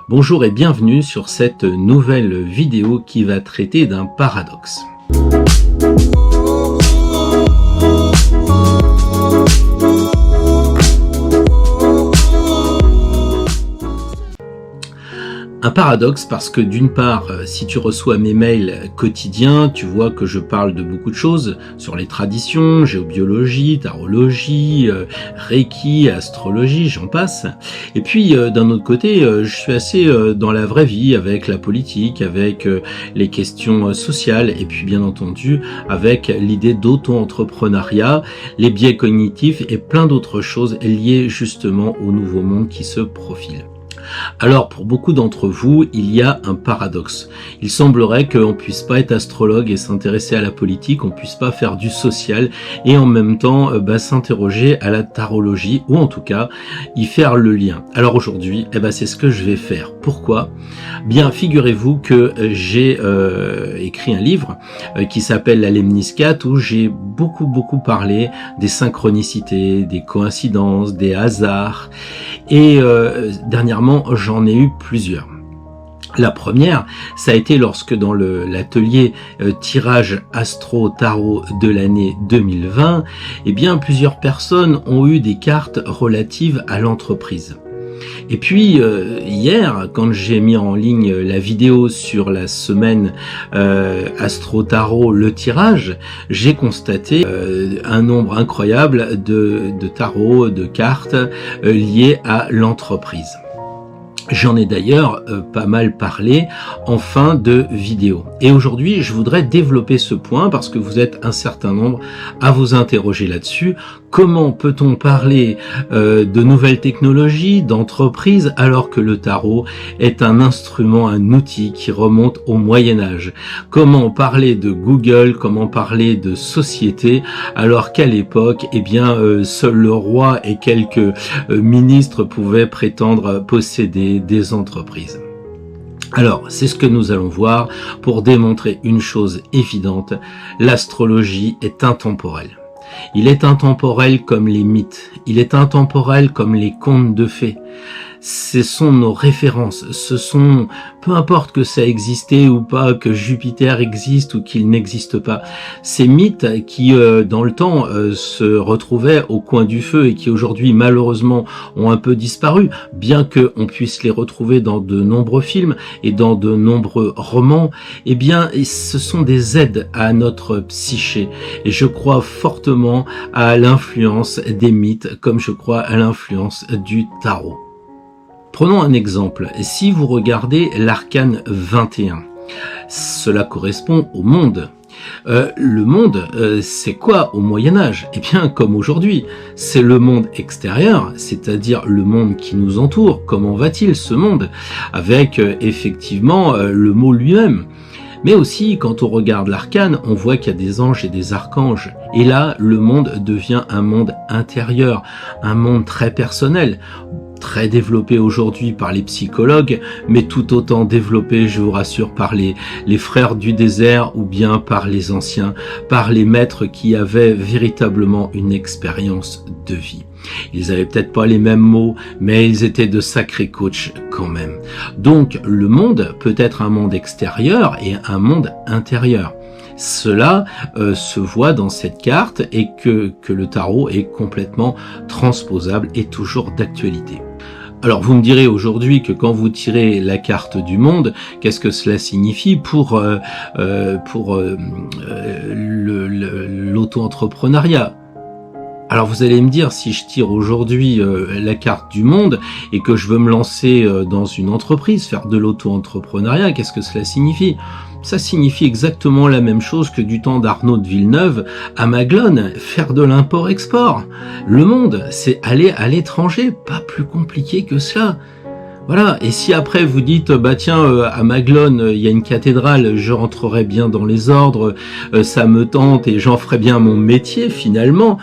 Bonjour et bienvenue sur cette nouvelle vidéo qui va traiter d'un paradoxe. Un paradoxe parce que d'une part, si tu reçois mes mails quotidiens, tu vois que je parle de beaucoup de choses sur les traditions, géobiologie, tarologie, reiki, astrologie, j'en passe. Et puis d'un autre côté, je suis assez dans la vraie vie avec la politique, avec les questions sociales et puis bien entendu avec l'idée d'auto-entrepreneuriat, les biais cognitifs et plein d'autres choses liées justement au nouveau monde qui se profile. Alors, pour beaucoup d'entre vous, il y a un paradoxe. Il semblerait qu'on puisse pas être astrologue et s'intéresser à la politique, on puisse pas faire du social et en même temps s'interroger à la tarologie ou en tout cas y faire le lien. Alors aujourd'hui, c'est ce que je vais faire. Pourquoi ? Bien, figurez-vous que j'ai écrit un livre qui s'appelle La Lemniscate où j'ai beaucoup parlé des synchronicités, des coïncidences, des hasards et dernièrement j'en ai eu plusieurs. La première, ça a été lorsque dans l'atelier tirage astro-tarot de l'année 2020, plusieurs personnes ont eu des cartes relatives à l'entreprise. Et puis hier, quand j'ai mis en ligne la vidéo sur la semaine Astro-Tarot, le tirage, j'ai constaté un nombre incroyable de tarots, de cartes liées à l'entreprise. J'en ai d'ailleurs pas mal parlé en fin de vidéo. Et aujourd'hui, je voudrais développer ce point parce que vous êtes un certain nombre à vous interroger là-dessus. Comment peut-on parler de nouvelles technologies, d'entreprises, alors que le tarot est un instrument, un outil qui remonte au Moyen-Âge ? Comment parler de Google, comment parler de société, alors qu'à l'époque, seul le roi et quelques ministres pouvaient prétendre posséder des entreprises. Alors, c'est ce que nous allons voir pour démontrer une chose évidente, l'astrologie est intemporelle. Il est intemporel comme les mythes, il est intemporel comme les contes de fées. Ce sont nos références, ce sont, peu importe que ça existait ou pas, que Jupiter existe ou qu'il n'existe pas, ces mythes qui dans le temps se retrouvaient au coin du feu et qui aujourd'hui malheureusement ont un peu disparu, bien qu'on puisse les retrouver dans de nombreux films et dans de nombreux romans, ce sont des aides à notre psyché et je crois fortement à l'influence des mythes comme je crois à l'influence du tarot. Prenons un exemple. Si vous regardez l'arcane 21, cela correspond au monde. Le monde, c'est quoi au Moyen-Âge ? Comme aujourd'hui, c'est le monde extérieur, c'est-à-dire le monde qui nous entoure. Comment va-t-il ce monde ? Avec effectivement le mot lui-même. Mais aussi, quand on regarde l'arcane, on voit qu'il y a des anges et des archanges. Et là, le monde devient un monde intérieur, un monde très personnel, très développé aujourd'hui par les psychologues, mais tout autant développé, je vous rassure, par les frères du désert ou bien par les anciens, par les maîtres qui avaient véritablement une expérience de vie. Ils avaient peut-être pas les mêmes mots, mais ils étaient de sacrés coachs quand même. Donc le monde peut être un monde extérieur et un monde intérieur. Cela se voit dans cette carte et que le tarot est complètement transposable et toujours d'actualité. Alors vous me direz aujourd'hui que quand vous tirez la carte du monde, qu'est-ce que cela signifie pour l'auto-entrepreneuriat ? Alors vous allez me dire, si je tire aujourd'hui la carte du monde et que je veux me lancer dans une entreprise, faire de l'auto-entrepreneuriat, qu'est-ce que cela signifie ? Ça signifie exactement la même chose que du temps d'Arnaud de Villeneuve à Maglone, faire de l'import-export. Le monde, c'est aller à l'étranger, pas plus compliqué que ça. Voilà, et si après vous dites, à Maglone, il y a une cathédrale, je rentrerai bien dans les ordres, ça me tente et j'en ferai bien mon métier finalement,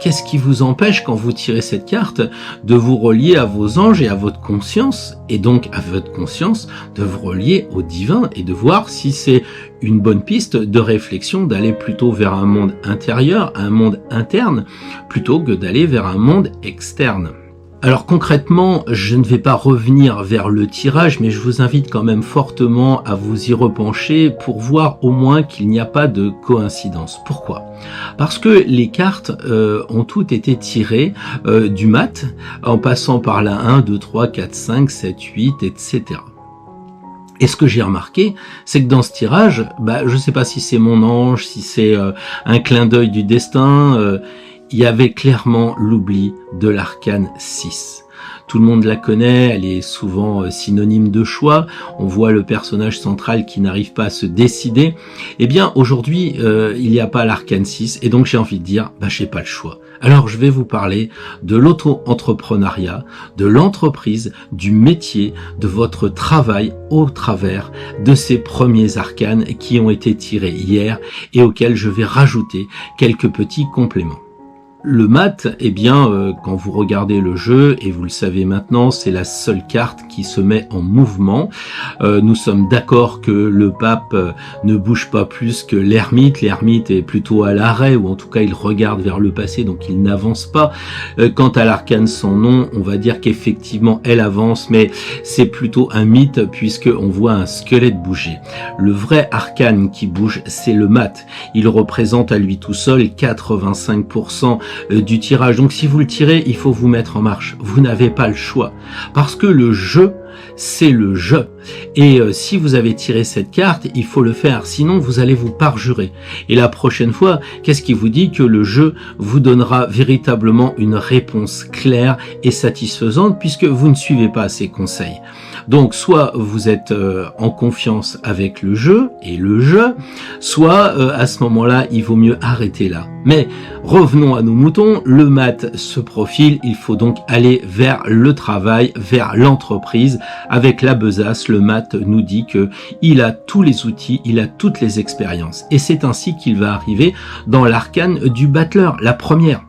qu'est-ce qui vous empêche quand vous tirez cette carte de vous relier à vos anges et à votre conscience, et donc à votre conscience de vous relier au divin et de voir si c'est une bonne piste de réflexion d'aller plutôt vers un monde intérieur, un monde interne, plutôt que d'aller vers un monde externe. Alors concrètement, je ne vais pas revenir vers le tirage, mais je vous invite quand même fortement à vous y repencher pour voir au moins qu'il n'y a pas de coïncidence. Pourquoi? Parce que les cartes ont toutes été tirées du mat, en passant par la 1, 2, 3, 4, 5, 7, 8, etc. Et ce que j'ai remarqué, c'est que dans ce tirage, je ne sais pas si c'est mon ange, si c'est un clin d'œil du destin, il y avait clairement l'oubli de l'arcane 6. Tout le monde la connaît, elle est souvent synonyme de choix. On voit le personnage central qui n'arrive pas à se décider. Eh bien, aujourd'hui, il n'y a pas l'arcane 6, et donc j'ai envie de dire, j'ai pas le choix. Alors, je vais vous parler de l'auto-entrepreneuriat, de l'entreprise, du métier, de votre travail au travers de ces premiers arcanes qui ont été tirés hier et auxquels je vais rajouter quelques petits compléments. Le mat, quand vous regardez le jeu, et vous le savez maintenant, c'est la seule carte qui se met en mouvement. Nous sommes d'accord que le pape ne bouge pas plus que l'ermite. L'ermite est plutôt à l'arrêt, ou en tout cas il regarde vers le passé, donc il n'avance pas. Quant à l'arcane sans nom, on va dire qu'effectivement elle avance, mais c'est plutôt un mythe puisque on voit un squelette bouger. Le vrai arcane qui bouge, c'est le mat. Il représente à lui tout seul 85% du tirage. Donc si vous le tirez, il faut vous mettre en marche. Vous n'avez pas le choix. Parce que le jeu, c'est le jeu. Et si vous avez tiré cette carte, il faut le faire. Sinon, vous allez vous parjurer. Et la prochaine fois, qu'est-ce qui vous dit que le jeu vous donnera véritablement une réponse claire et satisfaisante puisque vous ne suivez pas ses conseils? Donc, soit vous êtes en confiance avec le jeu et le jeu, soit à ce moment-là, il vaut mieux arrêter là. Mais revenons à nos moutons, le mat se profile, il faut donc aller vers le travail, vers l'entreprise. Avec la besace, le mat nous dit que il a tous les outils, il a toutes les expériences. Et c'est ainsi qu'il va arriver dans l'arcane du battleur, la première.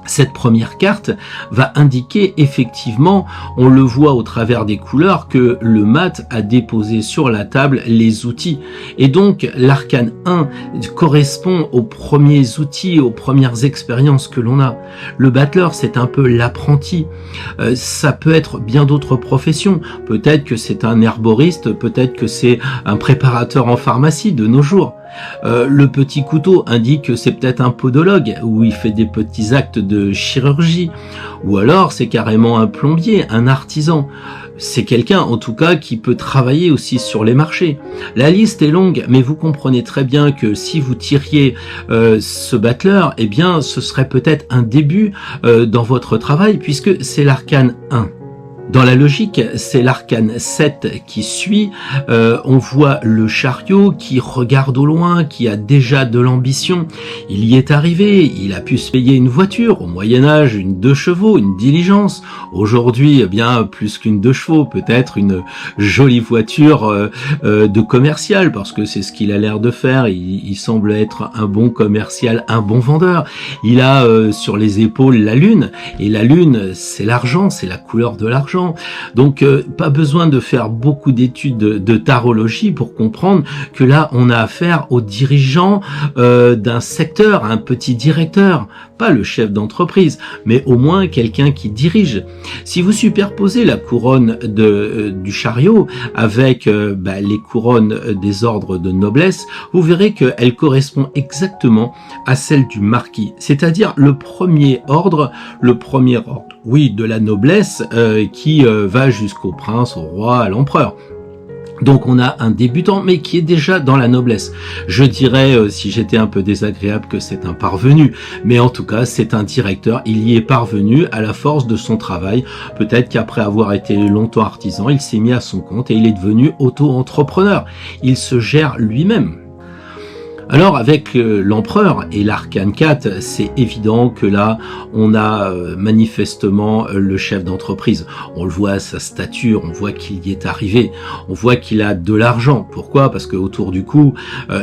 Cette première carte va indiquer effectivement, on le voit au travers des couleurs, que le mat a déposé sur la table les outils. Et donc l'arcane 1 correspond aux premiers outils, aux premières expériences que l'on a. Le battleur, c'est un peu l'apprenti. Ça peut être bien d'autres professions. Peut-être que c'est un herboriste, peut-être que c'est un préparateur en pharmacie de nos jours. Le petit couteau indique que c'est peut-être un podologue où il fait des petits actes de chirurgie, ou alors c'est carrément un plombier, un artisan. C'est quelqu'un en tout cas qui peut travailler aussi sur les marchés. La liste est longue, mais vous comprenez très bien que si vous tiriez ce battleur, ce serait peut-être un début dans votre travail puisque c'est l'arcane 1. Dans la logique, c'est l'arcane 7 qui suit. On voit le chariot qui regarde au loin, qui a déjà de l'ambition. Il y est arrivé, il a pu se payer une voiture. Au Moyen-Âge, une 2 chevaux, une diligence. Aujourd'hui, plus qu'une 2 chevaux, peut-être une jolie voiture de commercial, parce que c'est ce qu'il a l'air de faire. Il semble être un bon commercial, un bon vendeur. Il a sur les épaules la lune, et la lune, c'est l'argent, c'est la couleur de l'argent. Donc pas besoin de faire beaucoup d'études de tarologie pour comprendre que là on a affaire au dirigeant d'un secteur, un petit directeur, pas le chef d'entreprise, mais au moins quelqu'un qui dirige. Si vous superposez la couronne du chariot avec les couronnes des ordres de noblesse, vous verrez qu'elle correspond exactement à celle du marquis, c'est-à-dire le premier ordre, oui, de la noblesse qui va jusqu'au prince, au roi, à l'empereur. Donc on a un débutant, mais qui est déjà dans la noblesse. Je dirais, si j'étais un peu désagréable, que c'est un parvenu. Mais en tout cas, c'est un directeur. Il y est parvenu à la force de son travail. Peut-être qu'après avoir été longtemps artisan, il s'est mis à son compte et il est devenu auto-entrepreneur. Il se gère lui-même. Alors avec l'empereur et l'arcane 4, c'est évident que là, on a manifestement le chef d'entreprise. On le voit à sa stature, on voit qu'il y est arrivé, on voit qu'il a de l'argent. Pourquoi? Parce que autour du cou,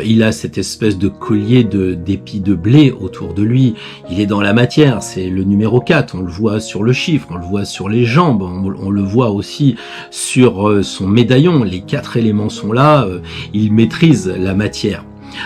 il a cette espèce de collier d'épis de blé autour de lui. Il est dans la matière, c'est le numéro 4, on le voit sur le chiffre, on le voit sur les jambes, on le voit aussi sur son médaillon. Les 4 éléments sont là, il maîtrise la matière.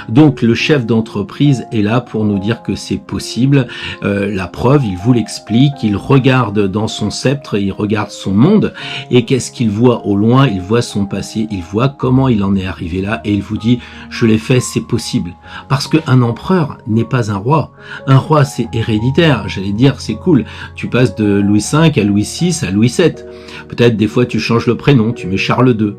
Donc le chef d'entreprise est là pour nous dire que c'est possible. La preuve, il vous l'explique, il regarde dans son sceptre, il regarde son monde, et qu'est-ce qu'il voit au loin? Il voit son passé, il voit comment il en est arrivé là, et il vous dit, je l'ai fait, c'est possible. Parce qu'un empereur n'est pas un roi. Un roi, c'est héréditaire, j'allais dire, c'est cool. Tu passes de Louis V à Louis VI à Louis VII. Peut-être des fois tu changes le prénom, tu mets Charles II.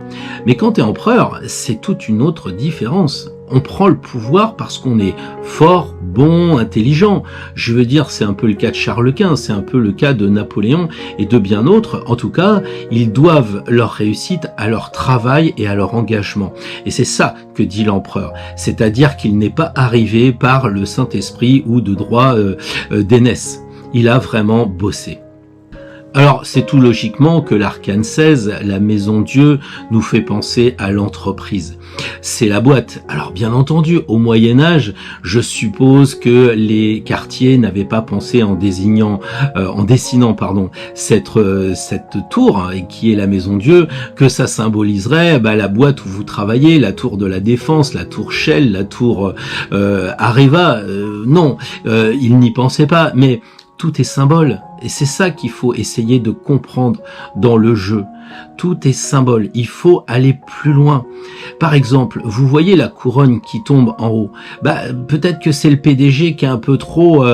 Mais quand tu es empereur, c'est toute une autre différence. On prend le pouvoir parce qu'on est fort, bon, intelligent. Je veux dire, c'est un peu le cas de Charles Quint, c'est un peu le cas de Napoléon et de bien d'autres. En tout cas, ils doivent leur réussite à leur travail et à leur engagement. Et c'est ça que dit l'empereur. C'est-à-dire qu'il n'est pas arrivé par le Saint-Esprit ou de droit d'aînesse. Il a vraiment bossé. Alors, c'est tout logiquement que l'arcane 16, la maison Dieu, nous fait penser à l'entreprise. C'est la boîte. Alors, bien entendu, au Moyen-Âge, je suppose que les quartiers n'avaient pas pensé en dessinant, cette tour, hein, qui est la maison Dieu, que ça symboliserait la boîte où vous travaillez, la tour de la Défense, la tour Shell, la tour Areva. Non, ils n'y pensaient pas, mais tout est symbole, et c'est ça qu'il faut essayer de comprendre dans le jeu. Tout est symbole, il faut aller plus loin. Par exemple, vous voyez la couronne qui tombe en haut. Peut-être que c'est le PDG qui est un peu trop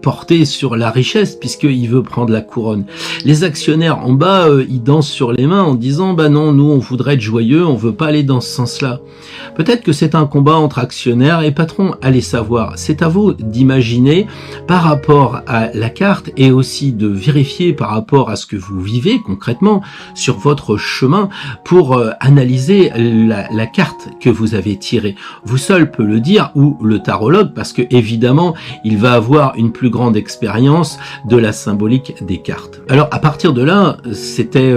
porté sur la richesse, puisqu'il veut prendre la couronne. Les actionnaires en bas, ils dansent sur les mains en disant non, nous on voudrait être joyeux, on veut pas aller dans ce sens-là. Peut-être que c'est un combat entre actionnaires et patrons, allez savoir. C'est à vous d'imaginer par rapport à la carte et aussi de vérifier par rapport à ce que vous vivez concrètement sur votre chemin pour analyser la carte que vous avez tirée. Vous seul peut le dire, ou le tarologue, parce que évidemment il va avoir une plus grande expérience de la symbolique des cartes. Alors à partir de là, c'était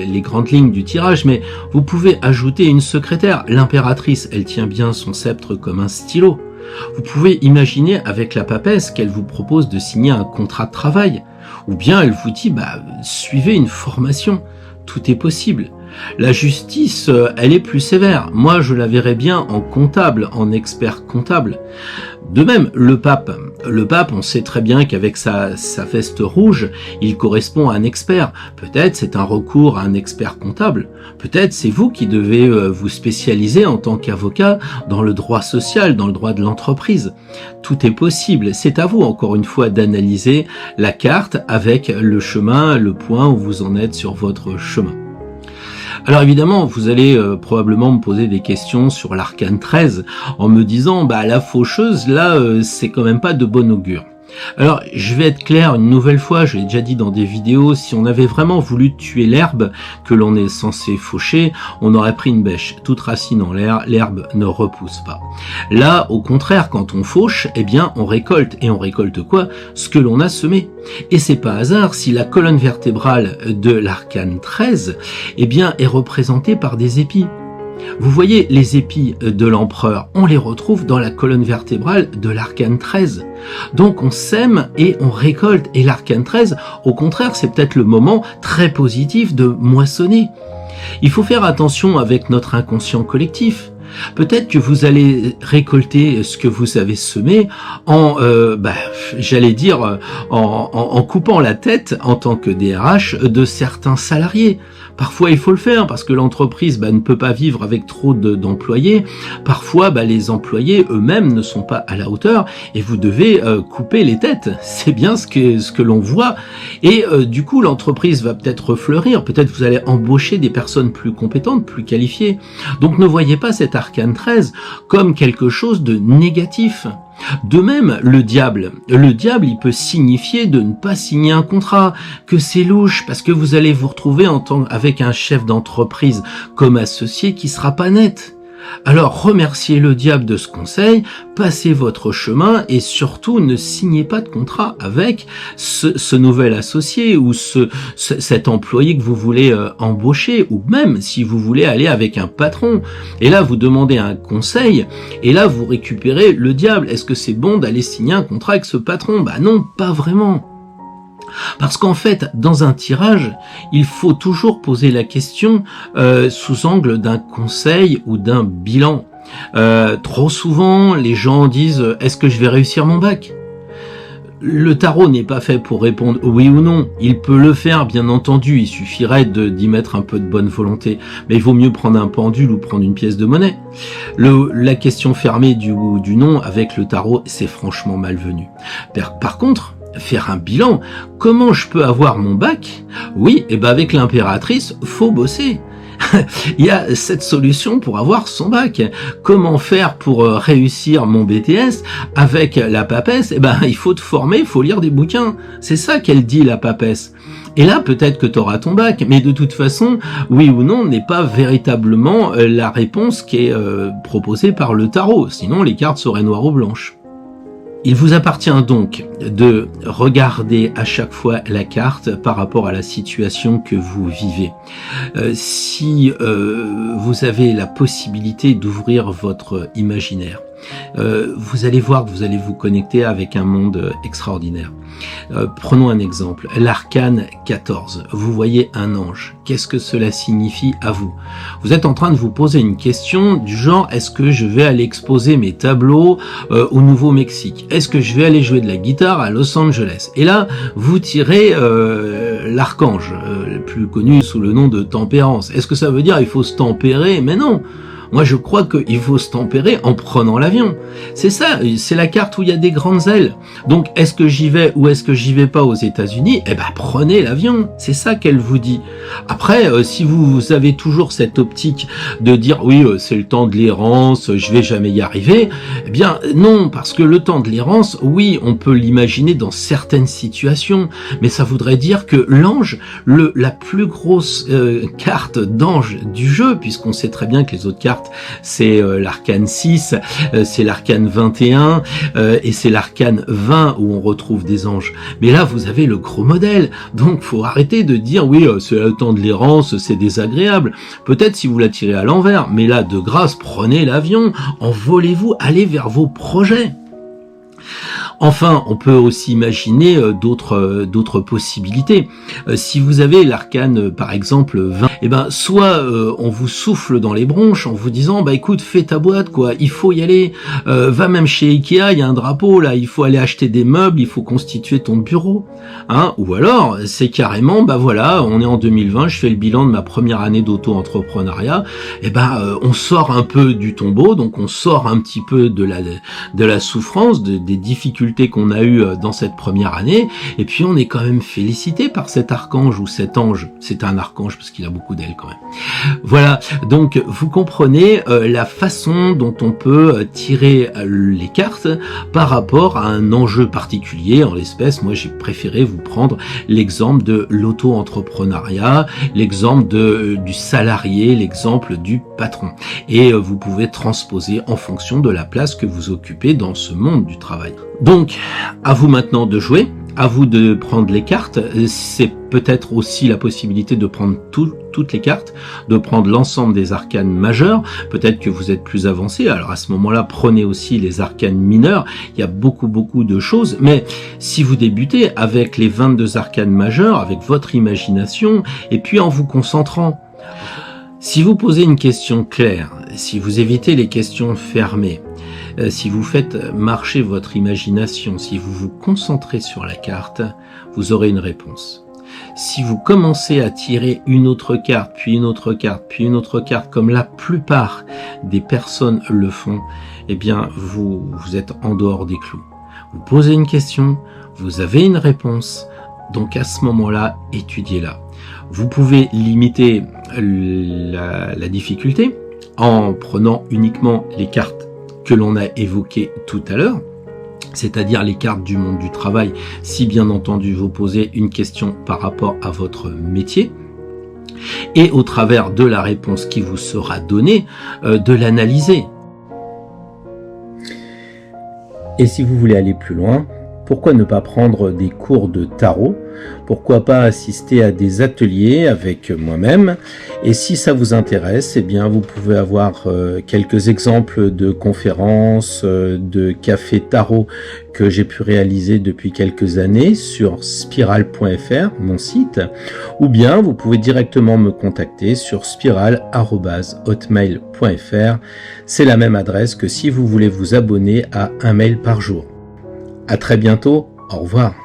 les grandes lignes du tirage, mais vous pouvez ajouter une secrétaire. L'impératrice, elle tient bien son sceptre comme un stylo. Vous pouvez imaginer avec la papesse qu'elle vous propose de signer un contrat de travail, ou bien elle vous dit suivez une formation. Tout est possible. La justice, elle est plus sévère. Moi, je la verrais bien en comptable, en expert comptable. De même, le pape, on sait très bien qu'avec sa veste rouge, il correspond à un expert. Peut-être c'est un recours à un expert comptable. Peut-être c'est vous qui devez vous spécialiser en tant qu'avocat dans le droit social, dans le droit de l'entreprise. Tout est possible. C'est à vous, encore une fois, d'analyser la carte avec le chemin, le point où vous en êtes sur votre chemin. Alors évidemment, vous allez probablement me poser des questions sur l'arcane 13 en me disant la faucheuse là c'est quand même pas de bon augure. Alors, je vais être clair une nouvelle fois, je l'ai déjà dit dans des vidéos, si on avait vraiment voulu tuer l'herbe que l'on est censé faucher, on aurait pris une bêche, toute racine en l'air, l'herbe ne repousse pas. Là, au contraire, quand on fauche, on récolte. Et on récolte quoi? Ce que l'on a semé. Et c'est pas hasard si la colonne vertébrale de l'arcane 13, est représentée par des épis. Vous voyez, les épis de l'empereur, on les retrouve dans la colonne vertébrale de l'arcane 13. Donc on sème et on récolte. Et l'arcane 13, au contraire, c'est peut-être le moment très positif de moissonner. Il faut faire attention avec notre inconscient collectif. Peut-être que vous allez récolter ce que vous avez semé en, en coupant la tête en tant que DRH de certains salariés. Parfois, il faut le faire parce que l'entreprise ne peut pas vivre avec trop d'employés. Parfois, les employés eux-mêmes ne sont pas à la hauteur et vous devez couper les têtes. C'est bien ce que l'on voit. Et du coup, l'entreprise va peut-être fleurir. Peut-être vous allez embaucher des personnes plus compétentes, plus qualifiées. Donc, ne voyez pas cet arcane 13 comme quelque chose de négatif. De même, le diable, il peut signifier de ne pas signer un contrat, que c'est louche parce que vous allez vous retrouver avec un chef d'entreprise comme associé qui sera pas net. Alors remerciez le diable de ce conseil, passez votre chemin et surtout ne signez pas de contrat avec ce nouvel associé ou cet employé que vous voulez embaucher, ou même si vous voulez aller avec un patron. Et là vous demandez un conseil et là vous récupérez le diable. Est-ce que c'est bon d'aller signer un contrat avec ce patron? Non, pas vraiment. Parce qu'en fait, dans un tirage, il faut toujours poser la question sous angle d'un conseil ou d'un bilan. Trop souvent, les gens disent « Est-ce que je vais réussir mon bac ?» Le tarot n'est pas fait pour répondre oui ou non. Il peut le faire, bien entendu. Il suffirait d'y mettre un peu de bonne volonté. Mais il vaut mieux prendre un pendule ou prendre une pièce de monnaie. La question fermée du oui ou du non avec le tarot, c'est franchement malvenu. Par contre, faire un bilan, comment je peux avoir mon bac? Oui, et ben avec l'impératrice, faut bosser. Il y a cette solution pour avoir son bac. Comment faire pour réussir mon BTS avec la papesse? Eh ben, il faut te former, il faut lire des bouquins. C'est ça qu'elle dit, la papesse. Et là, peut-être que tu auras ton bac, mais de toute façon, oui ou non n'est pas véritablement la réponse qui est proposée par le tarot. Sinon, les cartes seraient noires ou blanches. Il vous appartient donc de regarder à chaque fois la carte par rapport à la situation que vous vivez. Si vous avez la possibilité d'ouvrir votre imaginaire, vous allez voir que vous allez vous connecter avec un monde extraordinaire. Prenons un exemple, l'arcane 14. Vous voyez un ange. Qu'est-ce que cela signifie à vous? Vous êtes en train de vous poser une question du genre, est-ce que je vais aller exposer mes tableaux au Nouveau-Mexique? Est-ce que je vais aller jouer de la guitare à Los Angeles? Et là, vous tirez l'archange, plus connu sous le nom de tempérance. Est-ce que ça veut dire il faut se tempérer? Mais non. Moi, je crois qu'il faut se tempérer en prenant l'avion. C'est ça, c'est la carte où il y a des grandes ailes. Donc, est-ce que j'y vais ou est-ce que j'y vais pas aux États-Unis? Eh ben, prenez l'avion. C'est ça qu'elle vous dit. Après, si vous avez toujours cette optique de dire oui, c'est le temps de l'errance, je vais jamais y arriver, eh bien non, parce que le temps de l'errance, oui, on peut l'imaginer dans certaines situations, mais ça voudrait dire que l'ange, la plus grosse carte d'ange du jeu, puisqu'on sait très bien que les autres cartes, c'est l'arcane 6, c'est l'arcane 21 et c'est l'arcane 20 où on retrouve des anges. Mais là, vous avez le gros modèle. Donc, faut arrêter de dire oui, c'est le temps de l'errance, c'est désagréable. Peut-être si vous la tirez à l'envers, mais là, de grâce, prenez l'avion, envolez-vous, allez vers vos projets. Enfin, on peut aussi imaginer d'autres possibilités. Si vous avez l'arcane, par exemple, 20, eh ben, soit on vous souffle dans les bronches en vous disant, bah écoute, fais ta boîte, quoi, il faut y aller, va même chez Ikea, il y a un drapeau, là, il faut aller acheter des meubles, il faut constituer ton bureau. Hein, ou alors, c'est carrément, bah voilà, on est en 2020, je fais le bilan de ma première année d'auto-entrepreneuriat, et ben, on sort un peu du tombeau, donc on sort un petit peu de la souffrance, des difficultés qu'on a eu dans cette première année, et puis on est quand même félicité par cet archange ou cet ange. C'est un archange parce qu'il a beaucoup d'ailes quand même. Voilà, donc vous comprenez la façon dont on peut tirer les cartes par rapport à un enjeu particulier. En l'espèce, moi j'ai préféré vous prendre l'exemple de l'auto-entrepreneuriat, l'exemple du salarié, l'exemple du patron. Et vous pouvez transposer en fonction de la place que vous occupez dans ce monde du travail. Donc, à vous maintenant de jouer, à vous de prendre les cartes. C'est peut-être aussi la possibilité de prendre toutes les cartes, de prendre l'ensemble des arcanes majeurs. Peut-être que vous êtes plus avancé, alors à ce moment-là, prenez aussi les arcanes mineurs. Il y a beaucoup de choses, mais si vous débutez avec les 22 arcanes majeurs, avec votre imagination, et puis en vous concentrant, si vous posez une question claire, si vous évitez les questions fermées, si vous faites marcher votre imagination, si vous vous concentrez sur la carte, vous aurez une réponse. Si vous commencez à tirer une autre carte, puis une autre carte, puis une autre carte, comme la plupart des personnes le font, eh bien, vous êtes en dehors des clous. Vous posez une question, vous avez une réponse, donc à ce moment-là, étudiez-la. Vous pouvez limiter la difficulté en prenant uniquement les cartes que l'on a évoquées tout à l'heure, c'est-à-dire les cartes du monde du travail, si bien entendu vous posez une question par rapport à votre métier, et au travers de la réponse qui vous sera donnée, de l'analyser. Et si vous voulez aller plus loin, pourquoi ne pas prendre des cours de tarot? Pourquoi pas assister à des ateliers avec moi-même? Et si ça vous intéresse, eh bien vous pouvez avoir quelques exemples de conférences, de cafés tarot que j'ai pu réaliser depuis quelques années sur spiral.fr, mon site, ou bien vous pouvez directement me contacter sur spiral@hotmail.fr. C'est la même adresse que si vous voulez vous abonner à un mail par jour. À très bientôt, au revoir.